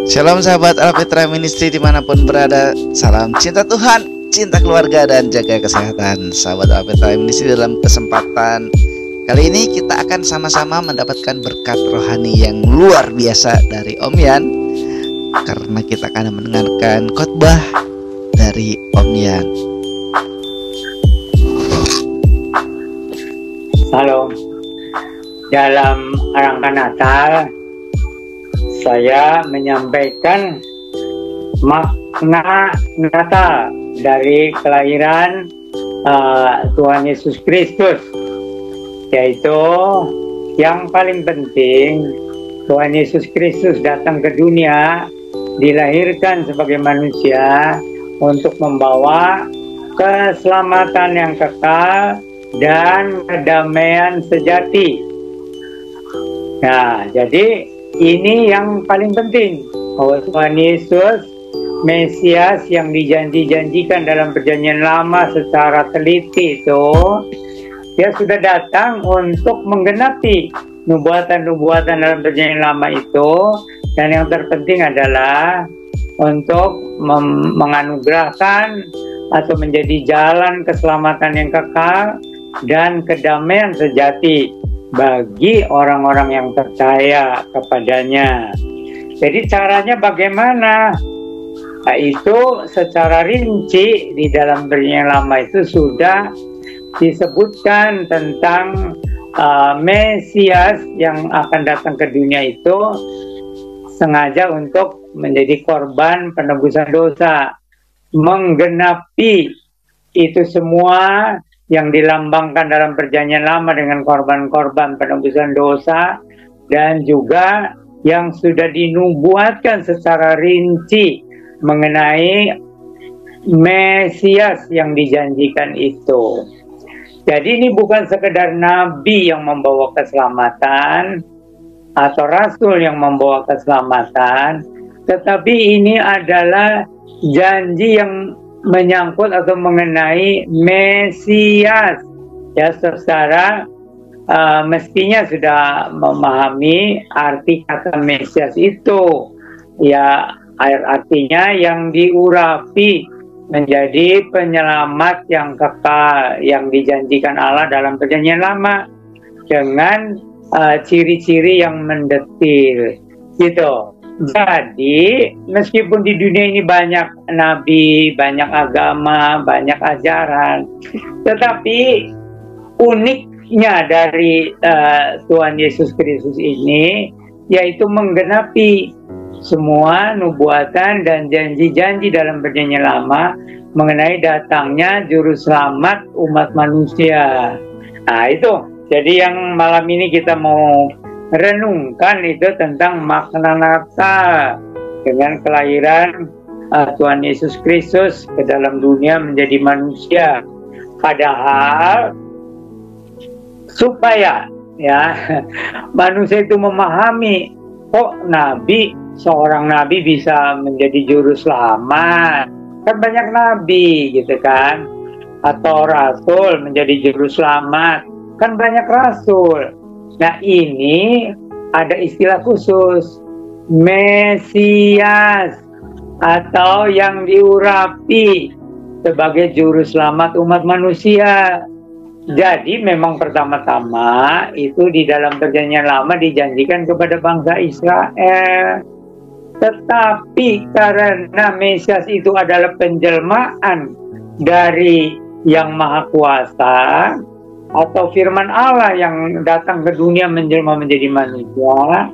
Shalom sahabat Alfitra Ministry dimanapun berada. Salam cinta Tuhan, cinta keluarga, dan jaga kesehatan. Sahabat Alfitra Ministry, dalam kesempatan kali ini kita akan sama-sama mendapatkan berkat rohani yang luar biasa dari Om Yan, karena kita akan mendengarkan khotbah dari Om Yan. Halo, dalam rangka Natal saya menyampaikan makna Natal dari kelahiran Tuhan Yesus Kristus, yaitu yang paling penting Tuhan Yesus Kristus datang ke dunia, dilahirkan sebagai manusia untuk membawa keselamatan yang kekal dan kedamaian sejati. Nah, jadi ini yang paling penting, bahwa Tuhan Yesus Mesias yang dijanji-janjikan dalam perjanjian lama secara teliti itu, dia sudah datang untuk menggenapi nubuatan-nubuatan dalam perjanjian lama itu, dan yang terpenting adalah untuk menganugerahkan atau menjadi jalan keselamatan yang kekal dan kedamaian sejati bagi orang-orang yang percaya kepadanya. Jadi caranya bagaimana? Nah, itu secara rinci di dalam perjanjian lama itu sudah disebutkan tentang Mesias yang akan datang ke dunia itu sengaja untuk menjadi korban penebusan dosa, menggenapi itu semua yang dilambangkan dalam perjanjian lama dengan korban-korban penebusan dosa, dan juga yang sudah dinubuatkan secara rinci mengenai Mesias yang dijanjikan itu. Jadi ini bukan sekedar nabi yang membawa keselamatan atau rasul yang membawa keselamatan, tetapi ini adalah janji yang menyangkut atau mengenai Mesias. Ya, saudara mestinya sudah memahami arti kata Mesias itu. Ya, artinya yang diurapi menjadi penyelamat yang kekal yang dijanjikan Allah dalam perjanjian lama dengan ciri-ciri yang mendetil gitu. Jadi meskipun di dunia ini banyak nabi, banyak agama, banyak ajaran, tetapi uniknya dari Tuhan Yesus Kristus ini yaitu menggenapi semua nubuatan dan janji-janji dalam perjanjian lama mengenai datangnya juru selamat umat manusia. Nah, itu jadi yang malam ini kita mau renungkan itu tentang makna Natal dengan kelahiran Tuhan Yesus Kristus ke dalam dunia menjadi manusia. Padahal supaya ya manusia itu memahami, kok seorang nabi bisa menjadi juru selamat, kan banyak nabi gitu kan, atau rasul menjadi juru selamat, kan banyak rasul. Nah, ini ada istilah khusus, Mesias, atau yang diurapi sebagai juru selamat umat manusia. Jadi memang pertama-tama itu di dalam perjanjian lama dijanjikan kepada bangsa Israel. Tetapi karena Mesias itu adalah penjelmaan dari Yang Maha Kuasa, atau firman Allah yang datang ke dunia menjelma menjadi manusia,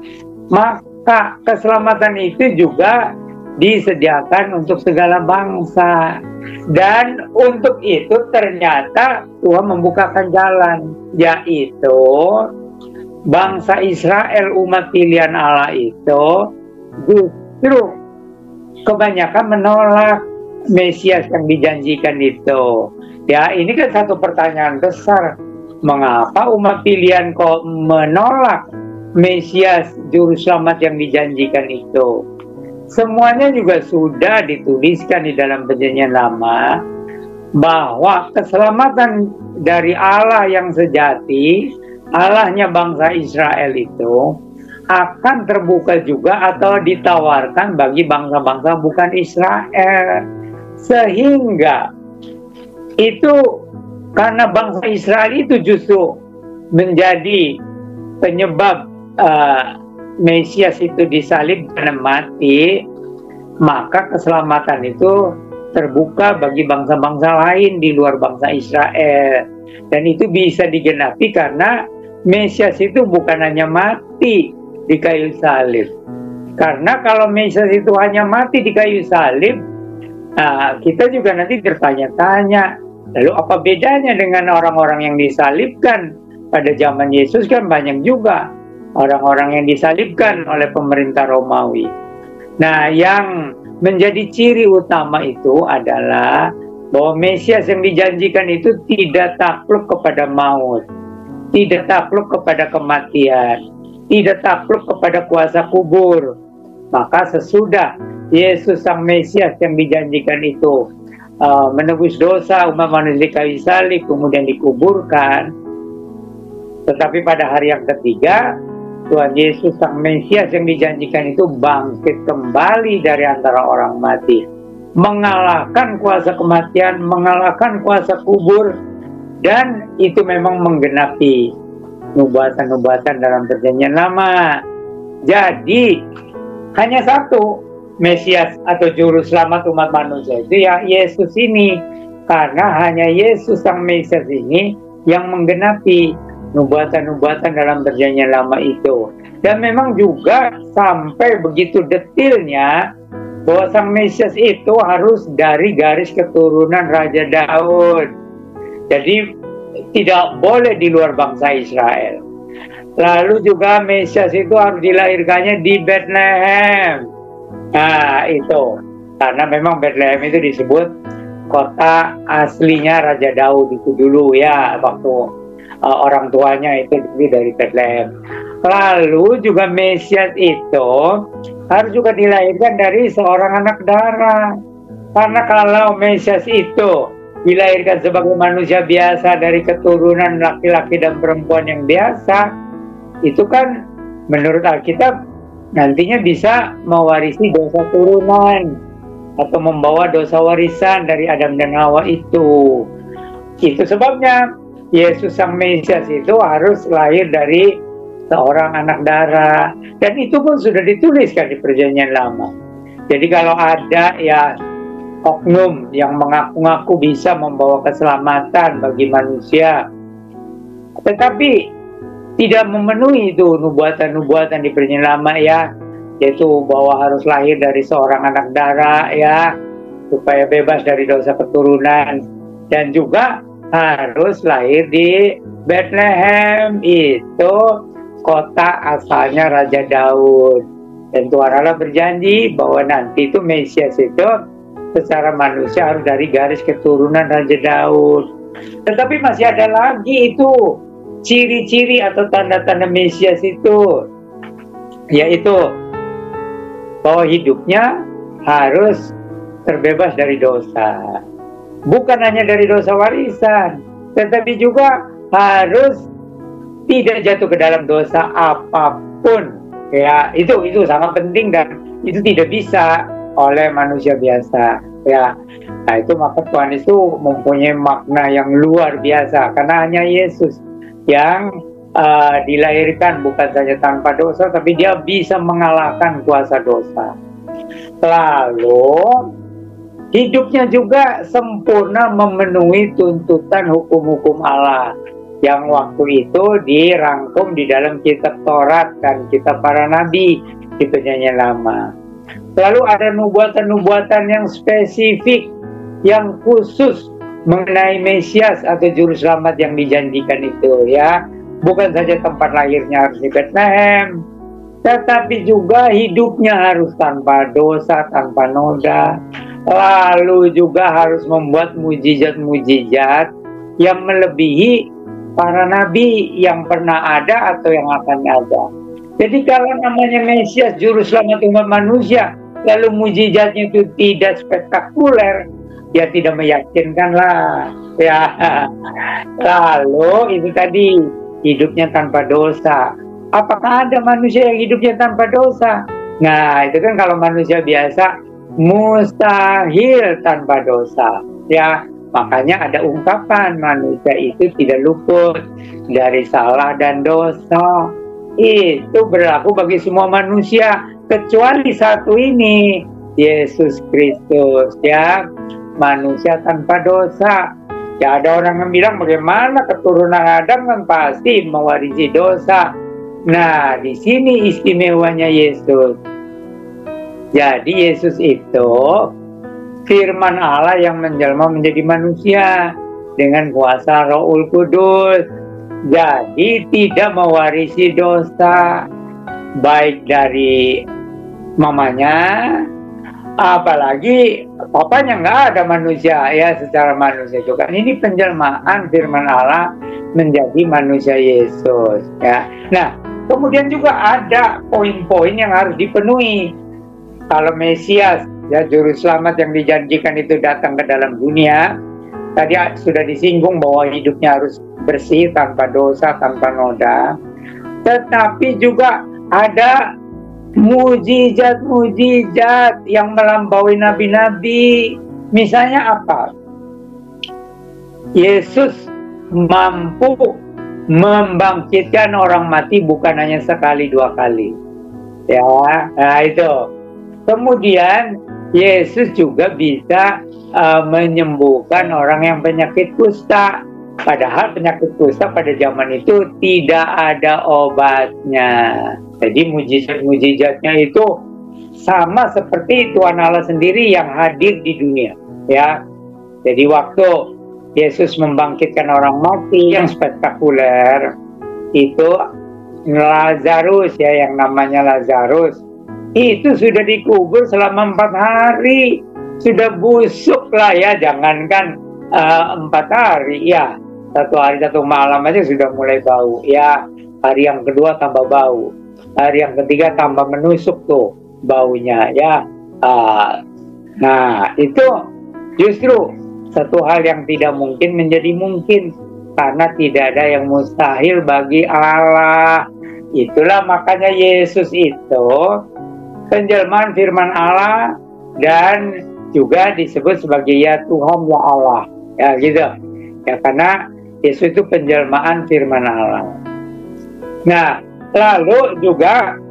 maka keselamatan itu juga disediakan untuk segala bangsa. Dan untuk itu ternyata Tuhan membukakan jalan, yaitu bangsa Israel, umat pilihan Allah itu justru kebanyakan menolak Mesias yang dijanjikan itu. Ya, ini kan satu pertanyaan besar. Mengapa umat pilihan kok menolak Mesias juru selamat yang dijanjikan itu? Semuanya juga sudah dituliskan di dalam perjanjian lama bahwa keselamatan dari Allah yang sejati, Allahnya bangsa Israel itu akan terbuka juga atau ditawarkan bagi bangsa-bangsa bukan Israel. Sehingga itu karena bangsa Israel itu justru menjadi penyebab Mesias itu disalib dan mati, maka keselamatan itu terbuka bagi bangsa-bangsa lain di luar bangsa Israel. Dan itu bisa digenapi karena Mesias itu bukan hanya mati di kayu salib. Karena kalau Mesias itu hanya mati di kayu salib, kita juga nanti bertanya-tanya, lalu apa bedanya dengan orang-orang yang disalibkan pada zaman Yesus? Kan banyak juga orang-orang yang disalibkan oleh pemerintah Romawi. Nah, yang menjadi ciri utama itu adalah bahwa Mesias yang dijanjikan itu tidak takluk kepada maut, tidak takluk kepada kematian, tidak takluk kepada kuasa kubur. Maka sesudah Yesus sang Mesias yang dijanjikan itu menebus dosa umat manusia di kayu salib, kemudian dikuburkan, tetapi pada hari yang ketiga Tuhan Yesus sang Mesias yang dijanjikan itu bangkit kembali dari antara orang mati, mengalahkan kuasa kematian, mengalahkan kuasa kubur, dan itu memang menggenapi nubuatan-nubuatan dalam Perjanjian Lama. Jadi hanya satu Mesias atau juru selamat umat manusia, itu ya Yesus ini. Karena hanya Yesus sang Mesias ini yang menggenapi nubuatan-nubuatan dalam Perjanjian Lama itu. Dan memang juga sampai begitu detailnya bahwa sang Mesias itu harus dari garis keturunan Raja Daud. Jadi tidak boleh di luar bangsa Israel. Lalu juga Mesias itu harus dilahirkannya di Bethlehem. Nah itu, karena memang Bethlehem itu disebut kota aslinya Raja Daud itu dulu ya, waktu orang tuanya itu dari Bethlehem. Lalu juga Mesias itu harus juga dilahirkan dari seorang anak darah. Karena kalau Mesias itu dilahirkan sebagai manusia biasa dari keturunan laki-laki dan perempuan yang biasa, itu kan menurut Alkitab nantinya bisa mewarisi dosa turunan atau membawa dosa warisan dari Adam dan Hawa itu. Itu sebabnya Yesus sang Mesias itu harus lahir dari seorang anak darah, dan itu pun sudah dituliskan di Perjanjian Lama. Jadi kalau ada ya oknum yang mengaku-ngaku bisa membawa keselamatan bagi manusia, tetapi tidak memenuhi itu nubuatan-nubuatan di Perjanjian Lama ya, yaitu bahwa harus lahir dari seorang anak darah ya, supaya bebas dari dosa keturunan, dan juga harus lahir di Bethlehem, itu kota asalnya Raja Daud. Dan Tuhan Allah berjanji bahwa nanti itu Mesias itu secara manusia harus dari garis keturunan Raja Daud. Tetapi masih ada lagi itu ciri-ciri atau tanda-tanda Mesias itu, yaitu bahwa hidupnya harus terbebas dari dosa. Bukan hanya dari dosa warisan, tetapi juga harus tidak jatuh ke dalam dosa apapun. Ya, itu sangat penting dan itu tidak bisa oleh manusia biasa. Ya, nah itu maka Tuhan itu mempunyai makna yang luar biasa karena hanya Yesus yang dilahirkan bukan saja tanpa dosa, tapi dia bisa mengalahkan kuasa dosa. Lalu hidupnya juga sempurna memenuhi tuntutan hukum-hukum Allah yang waktu itu dirangkum di dalam kitab Taurat dan kitab para nabi di Perjanjian Lama. Lalu ada nubuatan-nubuatan yang spesifik, yang khusus mengenai Mesias atau juru selamat yang dijanjikan itu ya. Bukan saja tempat lahirnya harus di Bethlehem, tetapi juga hidupnya harus tanpa dosa, tanpa noda. Lalu juga harus membuat mujizat-mujizat yang melebihi para nabi yang pernah ada atau yang akan ada. Jadi kalau namanya Mesias juru selamat umat manusia, lalu mujizatnya itu tidak spektakuler, ya tidak meyakinkan lah ya. Lalu itu tadi hidupnya tanpa dosa, Apakah ada manusia yang hidupnya tanpa dosa? Nah, itu kan kalau manusia biasa mustahil tanpa dosa. Ya, makanya ada ungkapan manusia itu tidak luput dari salah dan dosa. Itu berlaku bagi semua manusia kecuali satu ini, Yesus Kristus, ya, manusia tanpa dosa. Ya, ada orang yang bilang bagaimana keturunan Adam kan pasti mewarisi dosa. Nah, di sini istimewanya Yesus. Jadi Yesus itu firman Allah yang menjelma menjadi manusia dengan kuasa Rohul Kudus. Jadi tidak mewarisi dosa, baik dari mamanya, apalagi papanya nggak ada manusia, ya, secara manusia juga. Ini penjelmaan firman Allah menjadi manusia Yesus, ya. Nah, kemudian juga ada poin-poin yang harus dipenuhi. Kalau Mesias, ya, juru selamat yang dijanjikan itu datang ke dalam dunia, tadi sudah disinggung bahwa hidupnya harus bersih, tanpa dosa, tanpa noda. Tetapi juga ada mujizat-mujizat yang melampaui nabi-nabi. Misalnya apa? Yesus mampu membangkitkan orang mati bukan hanya sekali dua kali. Ya, nah itu. Kemudian Yesus juga bisa menyembuhkan orang yang penyakit kusta. Padahal penyakit kusta pada zaman itu tidak ada obatnya. Jadi mujizat-mujizatnya itu sama seperti Tuhan Allah sendiri yang hadir di dunia, ya. Jadi waktu Yesus membangkitkan orang mati yang spektakuler itu Lazarus, ya, yang namanya Lazarus itu sudah dikubur selama 4 hari, sudah busuk lah, ya, jangankan 4 hari, ya, 1 hari 1 malam aja sudah mulai bau, ya. Hari yang kedua tambah bau, hari yang ketiga tambah menusuk tuh baunya, ya. Nah, itu justru satu hal yang tidak mungkin menjadi mungkin, karena tidak ada yang mustahil bagi Allah. Itulah makanya Yesus itu penjelmaan firman Allah dan juga disebut sebagai ya Tuhan, ya Allah, ya, gitu, ya, karena Yesus itu penjelmaan firman Allah. Nah, lalu juga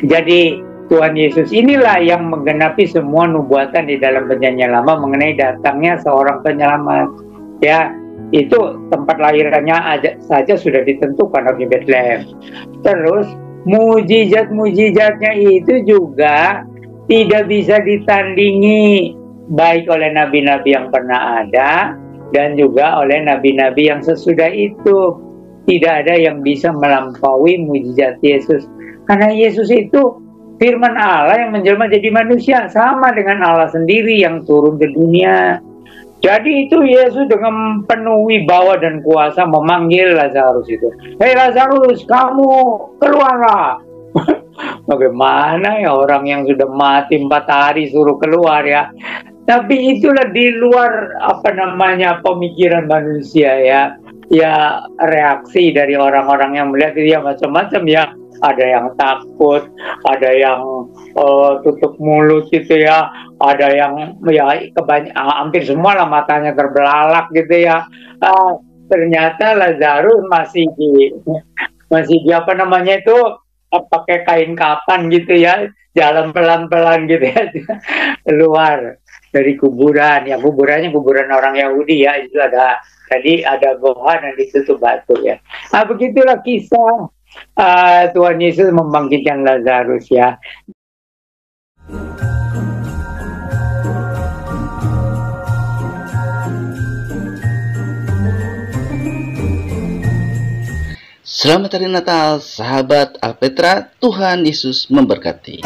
jadi Tuhan Yesus inilah yang menggenapi semua nubuatan di dalam Perjanjian Lama mengenai datangnya seorang penyelamat, ya. Itu tempat lahirannya saja sudah ditentukan di Bethlehem. Terus mujizat-mujizatnya itu juga tidak bisa ditandingi baik oleh nabi-nabi yang pernah ada dan juga oleh nabi-nabi yang sesudah itu. Tidak ada yang bisa melampaui mujizat Yesus, karena Yesus itu firman Allah yang menjelma jadi manusia, sama dengan Allah sendiri yang turun ke dunia. Jadi itu Yesus dengan penuh wibawa dan kuasa memanggil Lazarus itu. Hei Lazarus, kamu keluarlah. Bagaimana ya orang yang sudah mati 4 hari suruh keluar, ya. Tapi itulah di luar pemikiran manusia, ya. Ya, reaksi dari orang-orang yang melihat dia macam-macam, ya. Ada yang takut, ada yang tutup mulut gitu, ya. Ada yang ya hampir semua lah matanya terbelalak gitu, ya. Ternyata Lazarus masih di pakai kain kapan gitu, ya, jalan pelan-pelan gitu, ya, keluar dari kuburan. Ya, kuburannya kuburan orang Yahudi, ya, itu tadi ada goa dan ditutup batu, ya. Nah, begitulah kisah Tuhan Yesus membangkitkan Lazarus, ya. Selamat Hari Natal, sahabat Alpetra. Tuhan Yesus memberkati.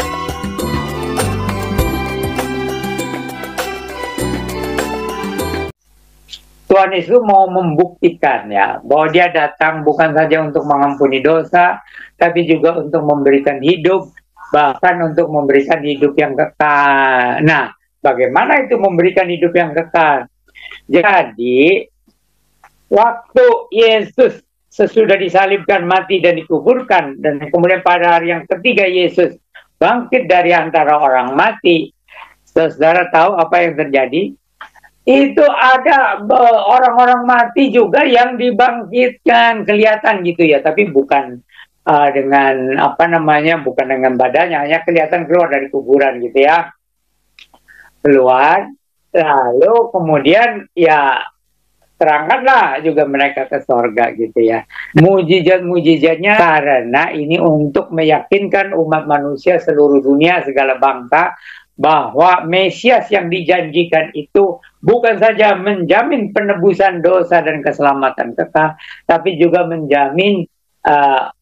Tuhan Yesus mau membuktikan, ya, bahwa dia datang bukan saja untuk mengampuni dosa, tapi juga untuk memberikan hidup, bahkan untuk memberikan hidup yang kekal. Nah, bagaimana itu memberikan hidup yang kekal? Jadi, waktu Yesus sesudah disalibkan, mati dan dikuburkan, dan kemudian pada hari yang ketiga Yesus bangkit dari antara orang mati, saudara tahu apa yang terjadi? Itu ada orang-orang mati juga yang dibangkitkan, kelihatan gitu ya, tapi bukan dengan apa namanya, bukan dengan badannya, hanya kelihatan keluar dari kuburan gitu ya, keluar, lalu kemudian ya terangkatlah juga mereka ke sorga gitu ya. Mujizat-mujizatnya karena ini untuk meyakinkan umat manusia seluruh dunia, segala bangsa, bahwa Mesias yang dijanjikan itu bukan saja menjamin penebusan dosa dan keselamatan kekal, tapi juga menjamin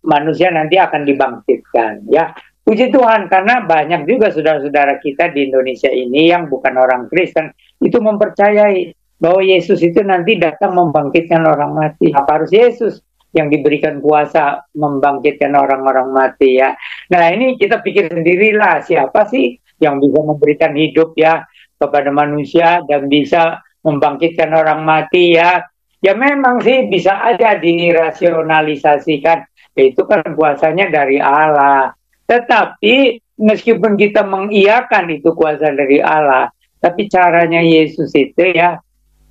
manusia nanti akan dibangkitkan. Ya, puji Tuhan, karena banyak juga saudara-saudara kita di Indonesia ini yang bukan orang Kristen itu mempercayai bahwa Yesus itu nanti datang membangkitkan orang mati. Apa harus Yesus yang diberikan kuasa membangkitkan orang-orang mati ya? Nah, ini kita pikir sendirilah, siapa sih yang bisa memberikan hidup ya kepada manusia dan bisa membangkitkan orang mati ya? Ya memang sih bisa aja dirasionalisasikan, itu kan kuasanya dari Allah. Tetapi meskipun kita mengiyakan itu kuasa dari Allah, tapi caranya Yesus itu ya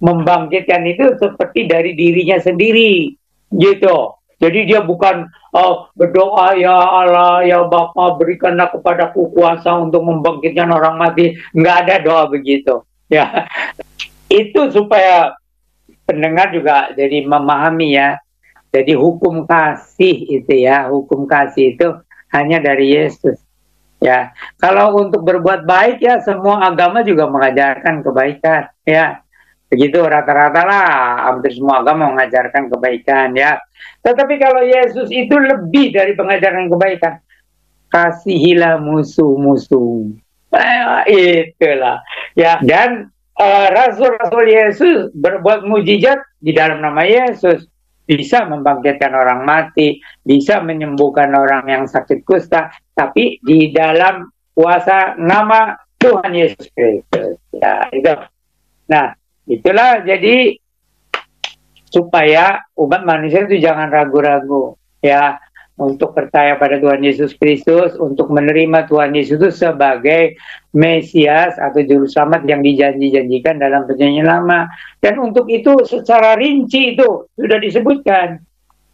membangkitkan itu seperti dari dirinya sendiri gitu. Jadi dia bukan berdoa, ya Allah, ya Bapa, berikanlah kepadaku kuasa untuk membangkitkan orang mati. Nggak ada doa begitu ya. Itu supaya pendengar juga jadi memahami ya. Jadi hukum kasih itu ya, hukum kasih itu hanya dari Yesus ya. Kalau untuk berbuat baik ya, semua agama juga mengajarkan kebaikan ya. Begitu rata-rata lah, hampir semua agama mengajarkan kebaikan ya. Tetapi kalau Yesus itu lebih dari pengajaran kebaikan, kasihilah musuh-musuh. Itulah ya. Dan rasul-rasul Yesus berbuat mujizat di dalam nama Yesus, bisa membangkitkan orang mati, bisa menyembuhkan orang yang sakit kusta, tapi di dalam kuasa nama Tuhan Yesus Kristus ya, itu. Nah, itulah jadi supaya umat manusia itu jangan ragu-ragu ya untuk percaya pada Tuhan Yesus Kristus, untuk menerima Tuhan Yesus itu sebagai Mesias atau Juru Selamat yang dijanji-janjikan dalam perjanjian lama. Dan untuk itu secara rinci itu sudah disebutkan,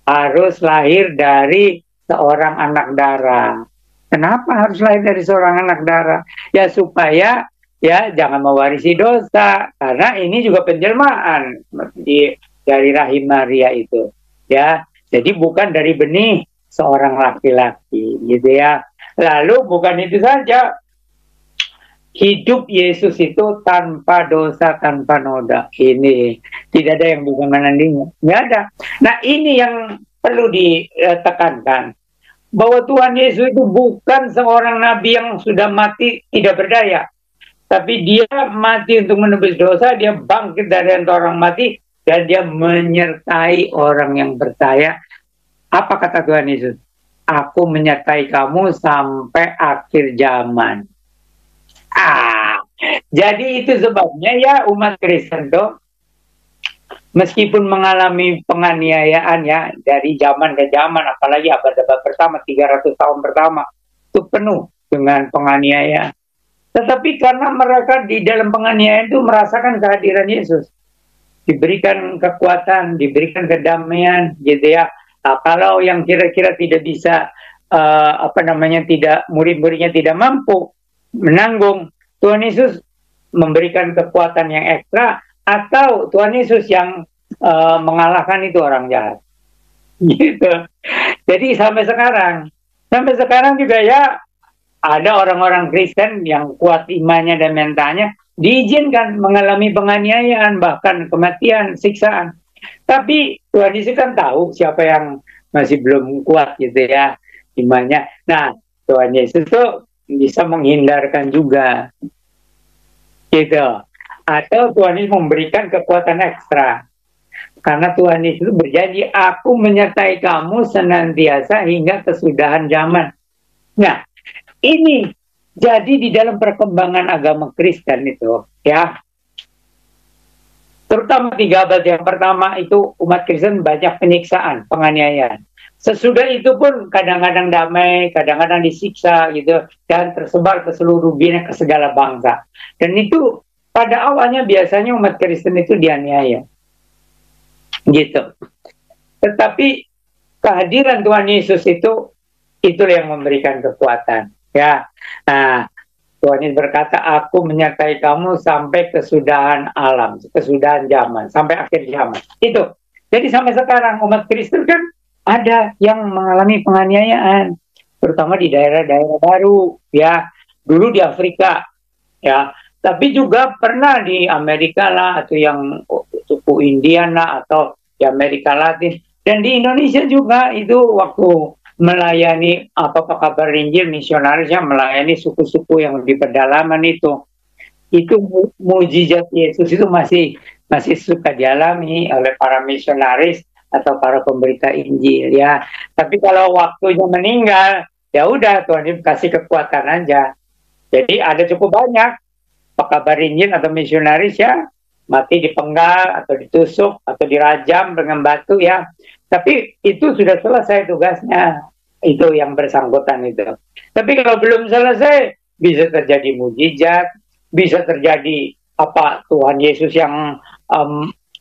harus lahir dari seorang anak darah. Kenapa harus lahir dari seorang anak darah? Ya supaya ya jangan mewarisi dosa, karena ini juga penjelmaan dari rahim Maria itu ya. Jadi bukan dari benih seorang laki-laki gitu ya. Lalu bukan itu saja, hidup Yesus itu tanpa dosa, tanpa noda. Ini tidak ada yang bisa menandingi, nggak ada. Nah, ini yang perlu ditekankan, bahwa Tuhan Yesus itu bukan seorang nabi yang sudah mati tidak berdaya, tapi dia mati untuk menebus dosa, dia bangkit dari antara orang mati, dan dia menyertai orang yang percaya. Apa kata Tuhan Yesus? Aku menyertai kamu sampai akhir zaman. Jadi itu sebabnya ya umat Kristen tuh meskipun mengalami penganiayaan ya dari zaman ke zaman, apalagi abad-abad pertama, 300 tahun pertama, itu penuh dengan penganiayaan. Tetapi karena mereka di dalam penganiayaan itu merasakan kehadiran Yesus, diberikan kekuatan, diberikan kedamaian gitu ya. Nah, kalau yang kira-kira tidak bisa tidak, murid-muridnya tidak mampu menanggung, Tuhan Yesus memberikan kekuatan yang ekstra, atau Tuhan Yesus yang mengalahkan itu orang jahat gitu. Jadi sampai sekarang juga ya ada orang-orang Kristen yang kuat imannya dan mentalnya diizinkan mengalami penganiayaan, bahkan kematian, siksaan. Tapi Tuhan Yesus kan tahu siapa yang masih belum kuat gitu ya imannya. Nah, Tuhan Yesus tuh bisa menghindarkan juga gitu. Atau Tuhan Yesus memberikan kekuatan ekstra. Karena Tuhan Yesus berjanji, aku menyertai kamu senantiasa hingga kesudahan zaman. Nah, ini jadi di dalam perkembangan agama Kristen itu ya, Terutama 3 abad yang pertama itu umat Kristen banyak penyiksaan, penganiayaan. Sesudah itu pun kadang-kadang damai, kadang-kadang disiksa gitu, dan tersebar ke seluruh dunia, ke segala bangsa. Dan itu pada awalnya biasanya umat Kristen itu dianiaya, gitu. Tetapi kehadiran Tuhan Yesus itu yang memberikan kekuatan, ya. Nah, Tuhan Yesus berkata, aku menyertai kamu sampai kesudahan alam, kesudahan zaman, sampai akhir zaman. Itu. Jadi sampai sekarang umat Kristen kan ada yang mengalami penganiayaan, terutama di daerah-daerah baru, ya. Dulu di Afrika, ya. Tapi juga pernah di Amerika lah, atau yang suku Indian lah, atau di Amerika Latin. Dan di Indonesia juga itu waktu melayani apa kabar Injil, misionarisnya melayani suku-suku yang di pedalaman itu mujizat Yesus itu masih suka dialami oleh para misionaris atau para pemberita Injil, ya. Tapi kalau waktunya meninggal, ya udah Tuhan kasih kekuatan aja. Jadi ada cukup banyak pekabar Injil atau misionaris ya mati dipenggal atau ditusuk atau dirajam dengan batu, ya. Tapi itu sudah selesai tugasnya, itu yang bersangkutan itu. Tapi kalau belum selesai, bisa terjadi mujizat, bisa terjadi apa Tuhan Yesus yang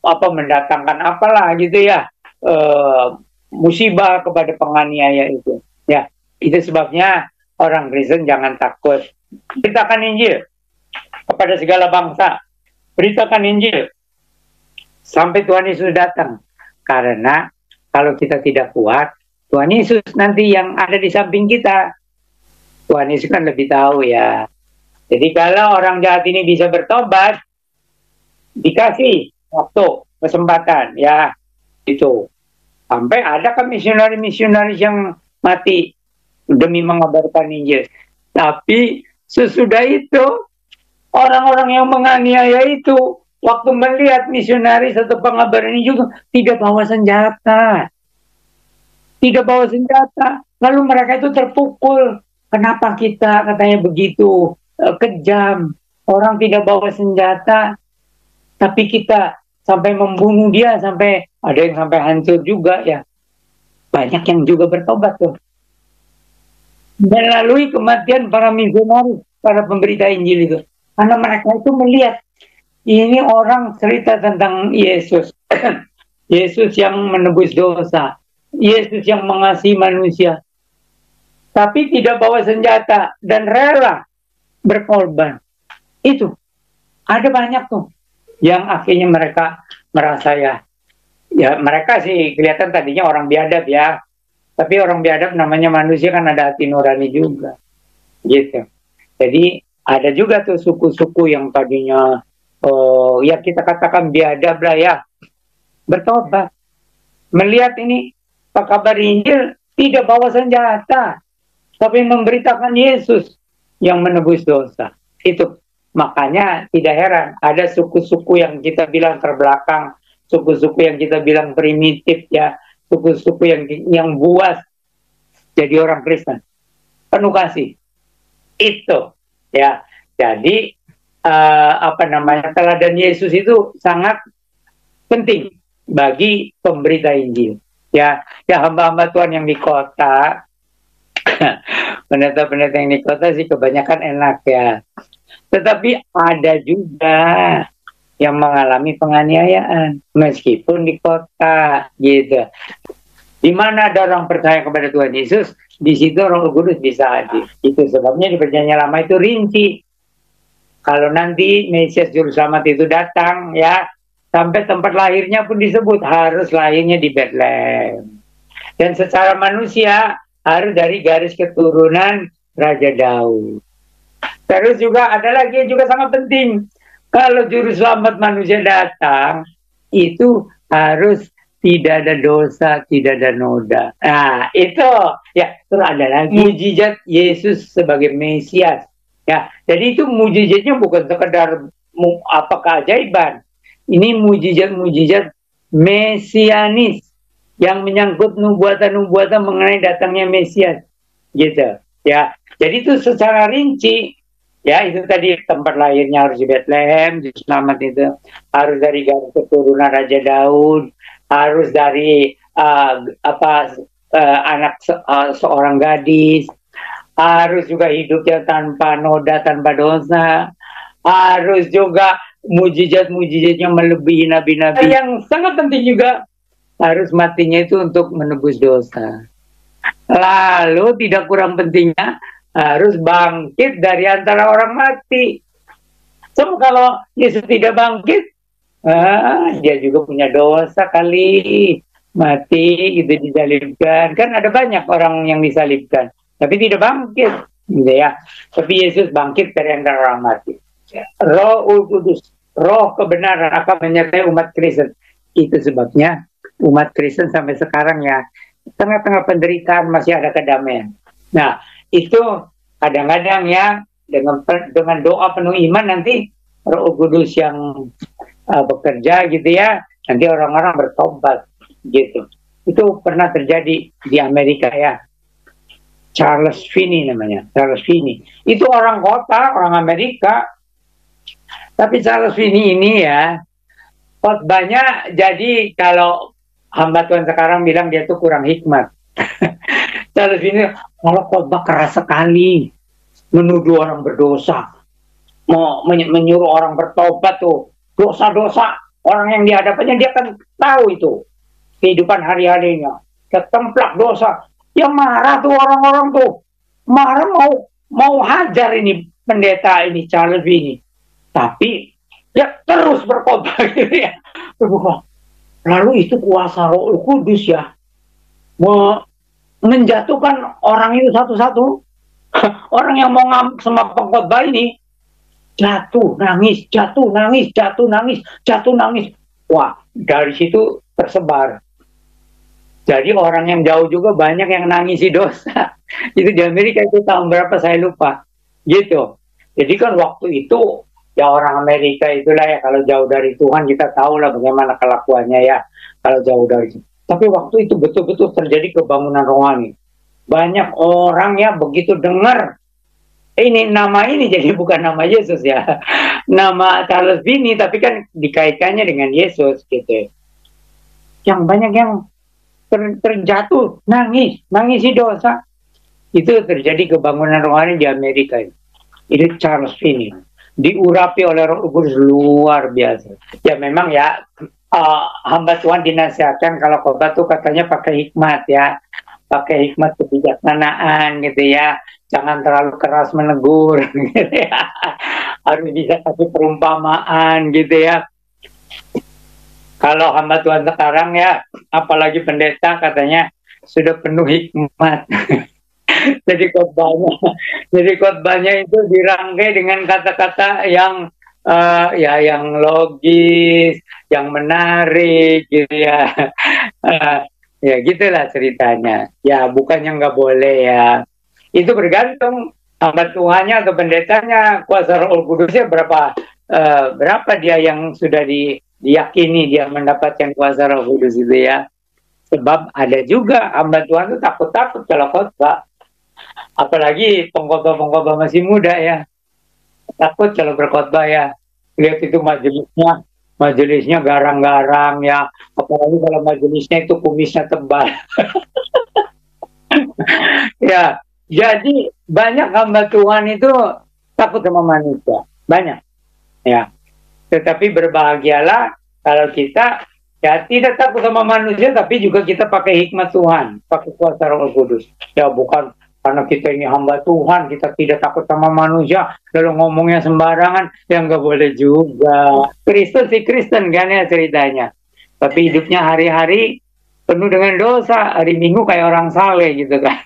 mendatangkan apalah gitu ya, musibah kepada penganiaya itu. Ya, itu sebabnya orang Kristen jangan takut. Beritakan Injil kepada segala bangsa. Beritakan Injil sampai Tuhan Yesus datang. Karena kalau kita tidak kuat, Tuhan Yesus nanti yang ada di samping kita. Tuhan Yesus kan lebih tahu, ya. Jadi kalau orang jahat ini bisa bertobat, dikasih waktu, kesempatan, ya. Itu. Sampai ada kan misionaris-misionaris yang mati demi mengabarkan Injil. Tapi sesudah itu, orang-orang yang menganiaya itu, waktu melihat misionaris atau pengabaran ini juga tidak bawa senjata. Tidak bawa senjata. Lalu mereka itu terpukul. Kenapa kita katanya begitu kejam? Orang tidak bawa senjata, tapi kita sampai membunuh dia, sampai ada yang sampai hancur juga, ya. Banyak yang juga bertobat tuh. Melalui kematian para misionaris, para pemberita Injil itu. Karena mereka itu melihat, ini orang cerita tentang Yesus. Yesus yang menebus dosa. Yesus yang mengasihi manusia. Tapi tidak bawa senjata dan rela berkorban. Itu. Ada banyak tuh. Yang akhirnya mereka merasa ya mereka sih kelihatan tadinya orang biadab, ya. Tapi orang biadab namanya manusia kan ada hati nurani juga. Gitu. Jadi ada juga tuh suku-suku yang tadinya ya kita katakan biadab lah, ya, bertobat. Melihat ini Pak kabar Injil tidak bawa senjata, tapi memberitakan Yesus yang menebus dosa. Itu makanya tidak heran ada suku-suku yang kita bilang terbelakang, suku-suku yang kita bilang primitif, ya, suku-suku yang buas jadi orang Kristen. Penuh kasih. Itu, ya. Jadi teladan Yesus itu sangat penting bagi pemberita Injil, ya hamba-hamba Tuhan yang di kota. Pendeta-pendeta yang di kota sih kebanyakan enak, ya, tetapi ada juga yang mengalami penganiayaan meskipun di kota, gitu. Di mana ada orang percaya kepada Tuhan Yesus, di situ Roh Kudus bisa hadir. Itu sebabnya di Perjanjian Lama itu rinci. Kalau nanti Mesias Juru Selamat itu datang, ya, sampai tempat lahirnya pun disebut harus lahirnya di Bethlehem. Dan secara manusia harus dari garis keturunan Raja Daud. Terus juga ada lagi yang juga sangat penting. Kalau Juru Selamat manusia datang, itu harus tidak ada dosa, tidak ada noda. Nah, itu, ya, terus ada lagi mujizat Yesus sebagai Mesias. Ya, jadi itu mujizatnya bukan sekedar keajaiban. Ini mujizat-mujizat mesianis yang menyangkut nubuatan-nubuatan mengenai datangnya Mesias, gitu. Ya, jadi itu secara rinci Ya, itu tadi tempat lahirnya harus di Bethlehem, Juru Selamat itu harus dari garis keturunan Raja Daud, harus dari anak seorang gadis, harus juga hidupnya tanpa noda, tanpa dosa, harus juga mujizat-mujizatnya melebihi nabi-nabi. Yang sangat penting juga harus matinya itu untuk menebus dosa. Lalu tidak kurang pentingnya harus bangkit dari antara orang mati. So, kalau Yesus tidak bangkit, dia juga punya dosa kali. Mati, itu disalibkan. Kan ada banyak orang yang disalibkan, tapi tidak bangkit. Gitu ya. Tapi Yesus bangkit dari antara orang mati. Roh Kudus, roh kebenaran akan menyertai umat Kristen. Itu sebabnya umat Kristen sampai sekarang ya, tengah-tengah penderitaan masih ada kedamaian. Nah, itu kadang-kadang ya dengan doa penuh iman nanti Roh Kudus yang bekerja gitu ya, nanti orang-orang bertobat gitu. Itu pernah terjadi di Amerika ya. Charles Finney namanya, Charles Finney. Itu orang kota, orang Amerika. Tapi Charles Finney ini ya, khotbahnya jadi kalau hamba Tuhan sekarang bilang dia tuh kurang hikmat. Charles Finney kalau khotbah keras sekali, menuduh orang berdosa, mau menyuruh orang bertobat tuh, dosa-dosa orang yang dihadapannya dia kan tahu itu kehidupan hari-harinya, ketemplak dosa. Ya marah tuh orang-orang tuh, marah mau hajar ini pendeta ini Charles Finney. Tapi ya terus berkhotbah gitu ya. Lalu itu kuasa Roh Kudus ya, menjatuhkan orang itu satu-satu. Orang yang mau sama pengkhotbah ini jatuh nangis, jatuh nangis, jatuh nangis, jatuh nangis. Wah, dari situ tersebar. Jadi orang yang jauh juga banyak yang nangisi dosa. Itu di Amerika itu tahun berapa saya lupa. Gitu. Jadi kan waktu itu ya orang Amerika itulah ya, kalau jauh dari Tuhan kita tahu lah bagaimana kelakuannya ya kalau jauh dari itu. Tapi waktu itu betul-betul terjadi kebangunan rohani. Banyak orang ya begitu dengar ini nama ini, jadi bukan nama Yesus ya, nama Charles Finney, tapi kan dikaitkannya dengan Yesus gitu. Yang banyak yang terjatuh nangisi dosa. Itu terjadi kebangunan rohani di Amerika. Itu Charles Finney diurapi oleh Roh Kudus luar biasa. Ya memang ya hamba Tuhan dinasihatkan kalau khotbah tuh katanya pakai hikmat ya, pakai hikmat kebijaksanaan gitu ya, jangan terlalu keras menegur gitu ya, harus bisa kasih perumpamaan gitu ya. Kalau hamba Tuhan sekarang ya, apalagi pendeta katanya sudah penuh hikmat. Jadi khotbahnya itu dirangkai dengan kata-kata yang yang logis, yang menarik gitu ya. Ya gitulah ceritanya. Ya bukannya nggak boleh ya. Itu bergantung hamba Tuhannya atau pendetanya, kuasa Roh Kudusnya berapa dia yang sudah diyakini dia mendapatkan kuasa Roh Kudus itu ya. Sebab ada juga hamba Tuhan itu takut-takut kalau khotbah. Apalagi pengkhotbah masih muda ya, takut kalau berkhotbah ya. Lihat itu majelisnya garang-garang ya, apalagi kalau majelisnya itu kumisnya tebal. Ya, jadi banyak hamba Tuhan itu takut sama manusia, banyak ya. Tetapi berbahagialah kalau kita ya tidak takut sama manusia, tapi juga kita pakai hikmat Tuhan, pakai kuasa Roh Kudus. Ya bukan karena kita ini hamba Tuhan, kita tidak takut sama manusia, lalu ngomongnya sembarangan, ya nggak boleh juga. Kristen sih Kristen kan ya ceritanya. Tapi hidupnya hari-hari penuh dengan dosa, hari Minggu kayak orang saleh gitu kan.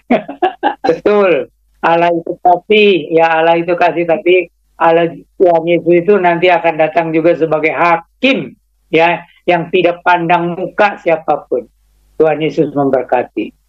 Betul, Allah itu kasih, ya Allah itu kasih, tapi Allah Tuhan Yesus itu nanti akan datang juga sebagai hakim, ya, yang tidak pandang muka siapapun. Tuhan Yesus memberkati.